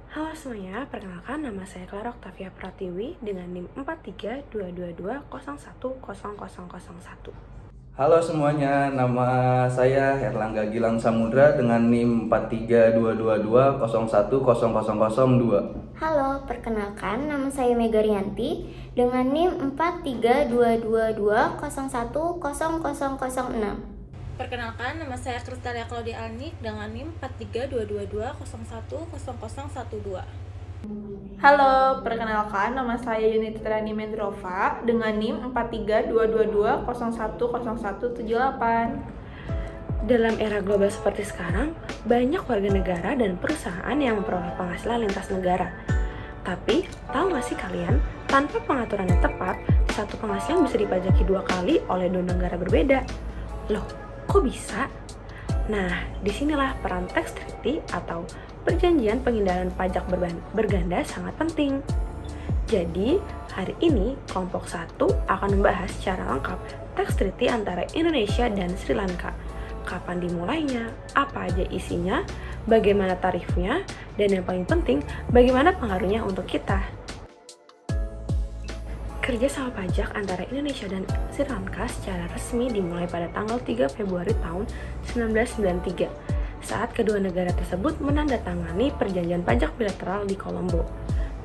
Halo semuanya, perkenalkan nama saya Clara Octavia Pratiwi dengan NIM 432220100001. Halo semuanya, nama saya Herlangga Gilang Samudra dengan NIM 432220100002. Halo, perkenalkan nama saya Mega Rianti dengan NIM 432220100006. Perkenalkan, nama saya Kristalia Claudia Alnik dengan NIM 4322010012. Halo, perkenalkan nama saya Yunita Trani Mendrova dengan NIM 4322010178. Dalam era global seperti sekarang, banyak warga negara dan perusahaan yang memperoleh penghasilan lintas negara. Tapi, tahu nggak sih kalian, tanpa pengaturan yang tepat, satu penghasilan bisa dipajaki 2 kali oleh 2 negara berbeda. Loh, kok bisa? Nah, disinilah peran tax treaty atau perjanjian penghindaran pajak berganda sangat penting. Jadi, hari ini kelompok 1 akan membahas secara lengkap tax treaty antara Indonesia dan Sri Lanka. Kapan dimulainya, apa aja isinya, bagaimana tarifnya, dan yang paling penting, bagaimana pengaruhnya untuk kita. Kerjasama pajak antara Indonesia dan Sri Lanka secara resmi dimulai pada tanggal 3 Februari tahun 1993 saat kedua negara tersebut menandatangani perjanjian pajak bilateral di Kolombo.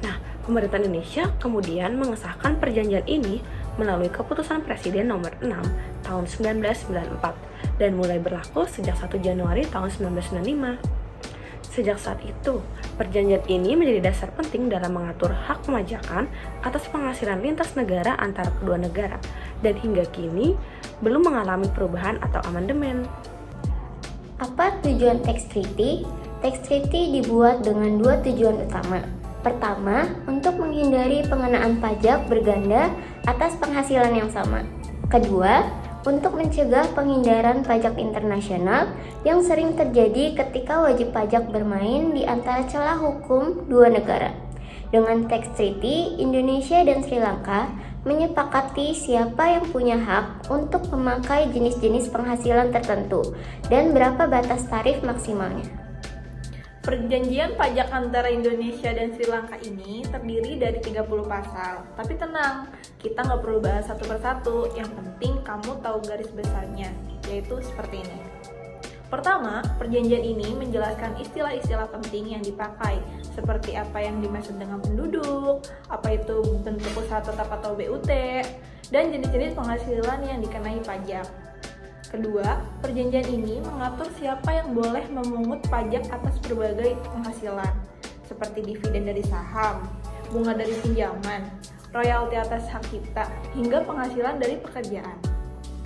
Nah, pemerintah Indonesia kemudian mengesahkan perjanjian ini melalui keputusan Presiden nomor 6 tahun 1994 dan mulai berlaku sejak 1 Januari tahun 1995. Sejak saat itu, perjanjian ini menjadi dasar penting dalam mengatur hak pemajakan atas penghasilan lintas negara antara kedua negara dan hingga kini belum mengalami perubahan atau amandemen. Apa tujuan tax treaty? Tax treaty dibuat dengan 2 tujuan utama. Pertama, untuk menghindari pengenaan pajak berganda atas penghasilan yang sama. Kedua, untuk mencegah penghindaran pajak internasional yang sering terjadi ketika wajib pajak bermain di antara celah hukum dua negara. Dengan tax treaty, Indonesia dan Sri Lanka menyepakati siapa yang punya hak untuk memakai jenis-jenis penghasilan tertentu dan berapa batas tarif maksimalnya. Perjanjian pajak antara Indonesia dan Sri Lanka ini terdiri dari 30 pasal. Tapi tenang, kita nggak perlu bahas satu persatu, yang penting kamu tahu garis besarnya, yaitu seperti ini. Pertama, perjanjian ini menjelaskan istilah-istilah penting yang dipakai, seperti apa yang dimaksud dengan penduduk, apa itu bentuk usaha tetap atau BUT, dan jenis-jenis penghasilan yang dikenai pajak. Kedua, perjanjian ini mengatur siapa yang boleh memungut pajak atas berbagai penghasilan, seperti dividen dari saham, bunga dari pinjaman, royalti atas hak cipta, hingga penghasilan dari pekerjaan.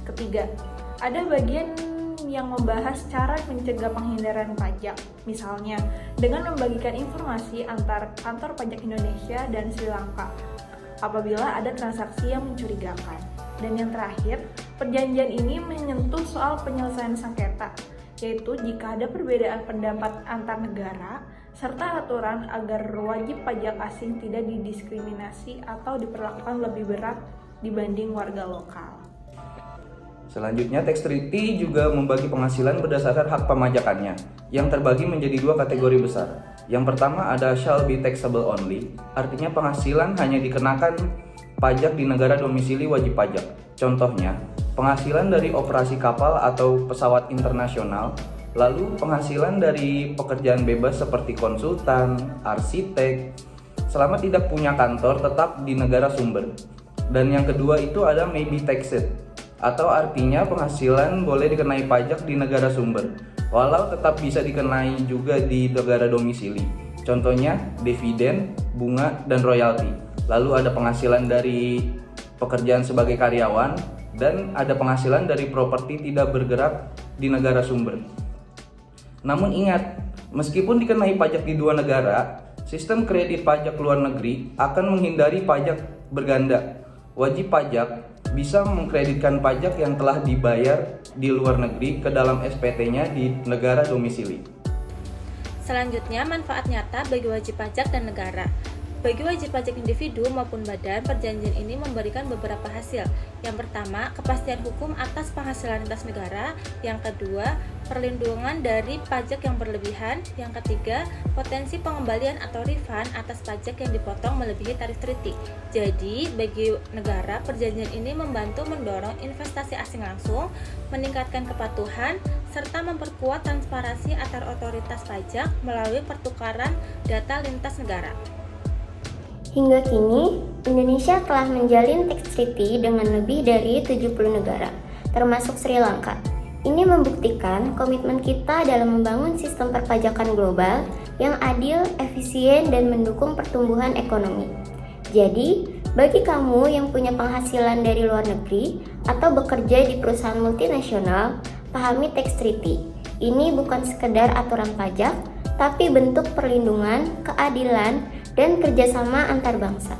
Ketiga, ada bagian yang membahas cara mencegah penghindaran pajak, misalnya dengan membagikan informasi antar kantor pajak Indonesia dan Sri Lanka apabila ada transaksi yang mencurigakan. Dan yang terakhir, perjanjian ini menyentuh soal penyelesaian sengketa, yaitu jika ada perbedaan pendapat antar negara, serta aturan agar wajib pajak asing tidak didiskriminasi atau diperlakukan lebih berat dibanding warga lokal. Selanjutnya, tax treaty juga membagi penghasilan berdasarkan hak pemajakannya, yang terbagi menjadi 2 kategori besar. Yang pertama ada shall be taxable only, artinya penghasilan hanya dikenakan pajak di negara domisili wajib pajak. Contohnya, penghasilan dari operasi kapal atau pesawat internasional, lalu penghasilan dari pekerjaan bebas seperti konsultan, arsitek, selama tidak punya kantor tetap di negara sumber. Dan yang kedua itu ada may be taxed, atau artinya penghasilan boleh dikenai pajak di negara sumber, walau tetap bisa dikenai juga di negara domisili. Contohnya, dividen, bunga, dan royalti. Lalu ada penghasilan dari pekerjaan sebagai karyawan, dan ada penghasilan dari properti tidak bergerak di negara sumber. Namun ingat, meskipun dikenai pajak di 2 negara, sistem kredit pajak luar negeri akan menghindari pajak berganda. Wajib pajak bisa mengkreditkan pajak yang telah dibayar di luar negeri ke dalam SPT-nya di negara domisili. Selanjutnya, manfaat nyata bagi wajib pajak dan negara. Bagi wajib pajak individu maupun badan, perjanjian ini memberikan beberapa hasil. Yang pertama, kepastian hukum atas penghasilan lintas negara. Yang kedua, perlindungan dari pajak yang berlebihan. Yang ketiga, potensi pengembalian atau refund atas pajak yang dipotong melebihi tarif treaty. Jadi, bagi negara, perjanjian ini membantu mendorong investasi asing langsung, meningkatkan kepatuhan, serta memperkuat transparansi antar otoritas pajak melalui pertukaran data lintas negara. Hingga kini, Indonesia telah menjalin tax treaty dengan lebih dari 70 negara, termasuk Sri Lanka. Ini membuktikan komitmen kita dalam membangun sistem perpajakan global yang adil, efisien, dan mendukung pertumbuhan ekonomi. Jadi, bagi kamu yang punya penghasilan dari luar negeri atau bekerja di perusahaan multinasional, pahami tax treaty. Ini bukan sekedar aturan pajak, tapi bentuk perlindungan, keadilan, dan kerjasama antar bangsa.